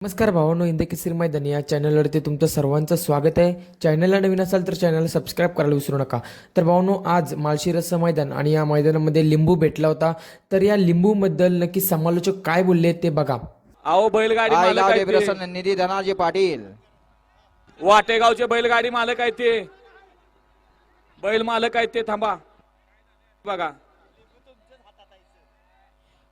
नमस्कार भावांनो, हिंद केसरी मैदान या चॅनलवरती तुमचं सर्वांचं स्वागत आहे. चॅनलला नवीन असाल तर चॅनलला सबस्क्राईब करायला विसरू नका. तर भावांनो, आज माळशिरसचं मैदान आणि या मैदानामध्ये लिंबू भेटला होता. तर या लिंबूबद्दल नक्की समालोचक काय बोलले ते बघा. अहो बैलगाडी मालक गाव आहे ते. प्रसन्न निधी धनाजी पाटील वाटेगावचे बैलगाडी मालक आहे ते. बैल मालक आहे ते. थांबा बघा.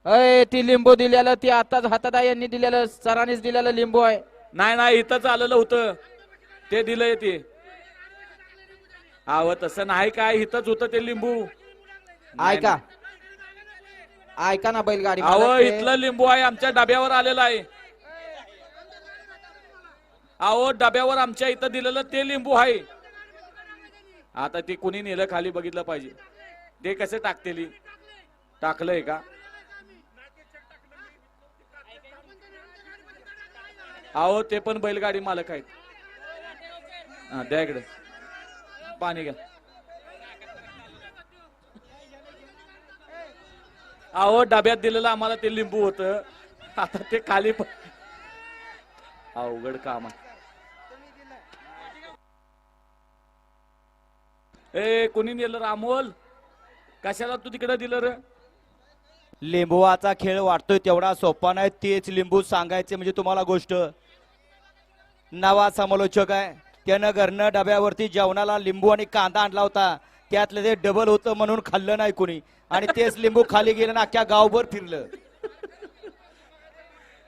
अय ती लिंबू दिलेलं ती आताच हातात आहे यांनी दिलेलं सरांनीच दिलेलं लिंबू आहे. नाही नाही इथंच आलेलं होतं ते दिलंय ते. अहो तसं नाही काय, इथंच होतं ते लिंबू. ऐका ऐका ना बैलगाडी अहो मालक ते- इथलं लिंबू आहे, आमच्या डब्यावर आलेलं आहे. अहो डब्यावर आमच्या इथं दिलेलं ते लिंबू आहे. आता ते कुणी नेलं खाली बघितलं पाहिजे. ते कसं टाकतेली टाकलंय का? अहो ते पण बैलगाडी मालक आहेत. हा द्या इकडे पाणी घ्या. अहो डब्यात दिलेलं आम्हाला ते लिंबू होतं, आता ते खाली अवघड काम आहे. ए कोणी नेलं रे अमोल? कशाला तू तिकडे दिलं रे? लिंबूचा खेळ वाटतोय तेवढा सोपा नाही. तेच लिंबू सांगायचे म्हणजे तुम्हाला गोष्ट. नवा समालोचक आहे त्यानं घरनं डब्यावरती जेवणाला लिंबू आणि कांदा आणला होता. त्यातलं ते डबल होतं म्हणून खाल्लं नाही कोणी, आणि तेच लिंबू खाली गेलं ना अख्ख्या गावभर फिरलं.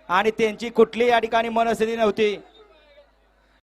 आणि त्यांची कुठली या ठिकाणी मनस्थिती नव्हती.